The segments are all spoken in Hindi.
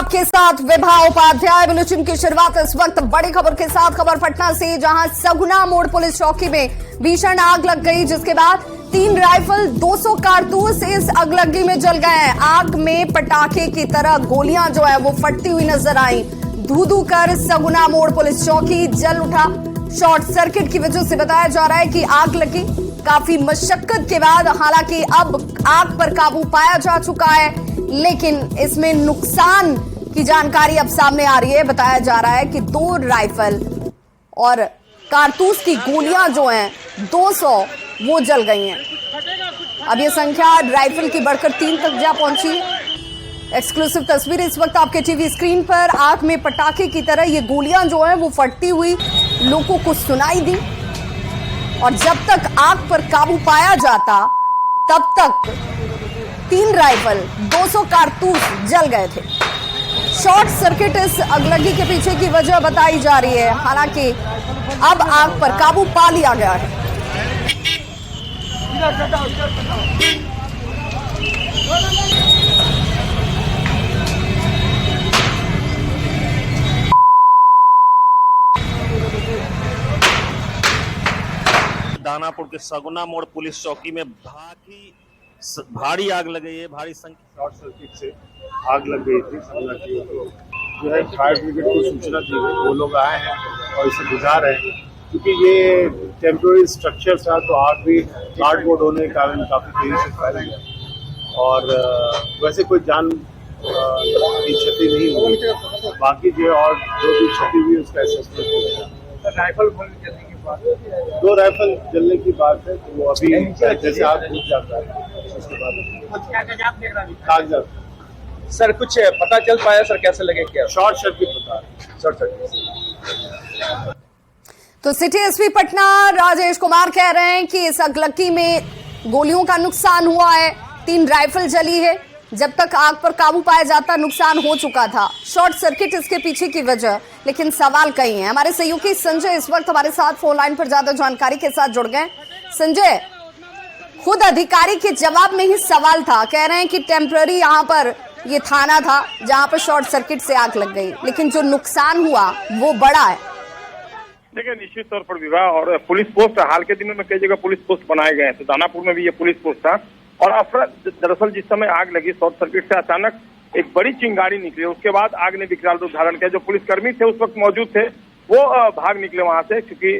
आपके साथ विभा उपाध्याय। बुलेटिन की शुरुआत इस वक्त बड़ी खबर के साथ। खबर पटना से, जहां सगुना मोड़ पुलिस चौकी में भीषण आग लग गई, जिसके बाद 3 राइफल 200 कारतूस इस अगलगी में जल गए हैं। आग में पटाखे की तरह गोलियां जो है वो फटती हुई नजर आई। धू धू कर सगुना मोड़ पुलिस चौकी जल उठा। शॉर्ट सर्किट की वजह से बताया जा रहा है कि आग लगी। काफी मशक्कत के बाद हालांकि अब आग पर काबू पाया जा चुका है, लेकिन इसमें नुकसान की जानकारी अब सामने आ रही है। बताया जा रहा है कि 2 राइफल और कारतूस की गोलियां जो हैं 200 वो जल गई हैं। अब ये संख्या राइफल की बढ़कर 3 तक जा पहुंची। एक्सक्लूसिव तस्वीर इस वक्त आपके टीवी स्क्रीन पर। आग में पटाखे की तरह ये गोलियां जो हैं वो फटती हुई लोगों को सुनाई दी, और जब तक आग पर काबू पाया जाता तब तक 3 राइफल 200 कारतूस जल गए थे। शॉर्ट सर्किट इस अगलगी के पीछे की वजह बताई जा रही है। हालांकि अब आग पर काबू पा लिया गया है। दानापुर के सगुना मोड़ पुलिस चौकी में भारी आग लग गई है। भारी संख्या शॉर्ट सर्किट से आग लग गई थी। सगुना की जो है फायर ब्रिगेड को सूचना दी गई, वो लोग आए हैं और इसे बुझा रहे हैं। क्योंकि ये टेम्पोररी स्ट्रक्चर था तो आग भी कार्डबोर्ड होने के कारण काफ़ी तेजी से फैल गया, और वैसे कोई जान की क्षति नहीं हुई। बाकी जो है और जो भी क्षति हुई उसका असेसमेंट किया। राइफल जलने की बात, 2 राइफल जलने की बात है, तो वो अभी जैसे आग बुझ जाता है उसके बाद कागजात। सर कुछ पता चल पाया सर, कैसे लगे? क्या शॉर्ट सर्किट होता है? Short circuit. तो सिटी एसपी पटना राजेश कुमार कह रहे हैं कि इस अगलगी में गोलियों का नुकसान हुआ है, 3 राइफल जली है। जब तक आग पर काबू पाया जाता नुकसान हो चुका था। शॉर्ट सर्किट इसके पीछे की वजह, लेकिन सवाल कई हैं। हमारे सहयोगी संजय इस वक्त हमारे साथ फोन लाइन पर ज्यादा जानकारी के साथ जुड़ गए। संजय, खुद अधिकारी के जवाब में ही सवाल था। कह रहे हैं कि टेम्पररी यहाँ पर ये थाना था जहाँ पर शॉर्ट सर्किट से आग लग गई, लेकिन जो नुकसान हुआ वो बड़ा है। देखिए, निश्चित तौर पर विवाह और पुलिस पोस्ट हाल के दिनों में कई जगह पुलिस पोस्ट बनाए गए हैं, तो दानापुर में भी ये पुलिस पोस्ट था। और दरअसल जिस समय आग लगी शॉर्ट सर्किट से अचानक एक बड़ी चिंगारी निकली। उसके बाद आग ने विकराल रूप धारण किया। जो पुलिसकर्मी थे उस वक्त मौजूद थे वो भाग निकले वहां से, क्योंकि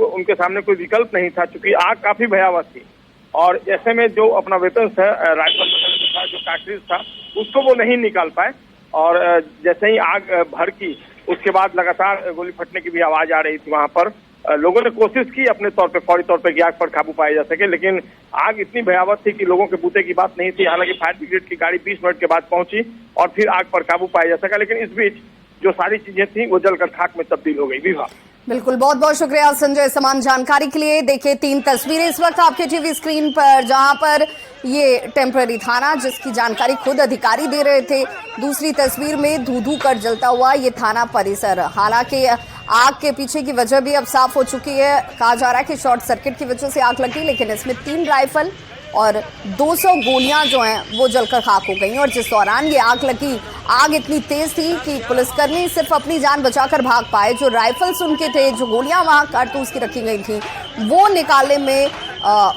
उनके सामने कोई विकल्प नहीं था, क्योंकि आग काफी भयावह थी। और ऐसे में जो अपना वेपन्स है, राइफल था, जो कार्ट्रिज था, उसको वो नहीं निकाल पाए। और जैसे ही आग भड़की उसके बाद लगातार गोली फटने की भी आवाज आ रही थी। वहां पर लोगों ने कोशिश की अपने तौर पे फौरी तौर पे कि आग पर काबू पाया जा सके, लेकिन आग इतनी भयावह थी कि लोगों के बूते की बात नहीं थी। हालांकि फायर ब्रिगेड की गाड़ी 20 मिनट के बाद पहुंची और फिर आग पर काबू पाया जा सका, लेकिन इस बीच जो सारी चीजें थी वो जलकर खाक में तब्दील हो गई। विभा, बिल्कुल, बहुत बहुत शुक्रिया संजय समान जानकारी के लिए। देखिए, 3 तस्वीरें इस वक्त आपके टीवी स्क्रीन पर, जहां पर ये टेम्पररी थाना जिसकी जानकारी खुद अधिकारी दे रहे थे। दूसरी तस्वीर में धू धू कर जलता हुआ ये थाना परिसर। हालांकि आग के पीछे की वजह भी अब साफ हो चुकी है। कहा जा रहा है कि शॉर्ट सर्किट की वजह से आग लगी, लेकिन इसमें 3 राइफल और 200 गोलियां जो हैं वो जलकर खाक हो गई। और जिस दौरान ये आग लगी, आग इतनी तेज थी कि पुलिसकर्मी सिर्फ अपनी जान बचाकर भाग पाए। जो राइफल्स उनके थे, जो गोलियां वहां कारतूस की रखी गई थी, वो निकालने में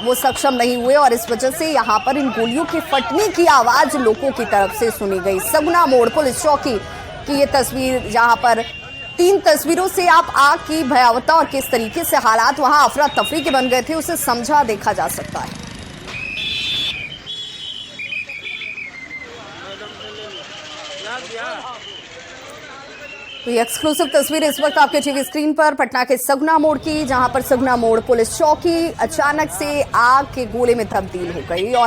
वो सक्षम नहीं हुए, और इस वजह से यहाँ पर इन गोलियों के फटने की आवाज लोगों की तरफ से सुनी गई। सगुना मोड़ पुलिस चौकी की ये तस्वीर, जहां पर 3 तस्वीरों से आप आग की भयावहता और किस तरीके से हालात वहां अफरा तफरी के बन गए थे उसे समझा देखा जा सकता है। तो ये एक्सक्लूसिव तस्वीर इस वक्त आपके टीवी स्क्रीन पर पटना के सगुना मोड़ की, जहां पर सगुना मोड़ पुलिस चौकी अचानक से आग के गोले में तब्दील हो गई। और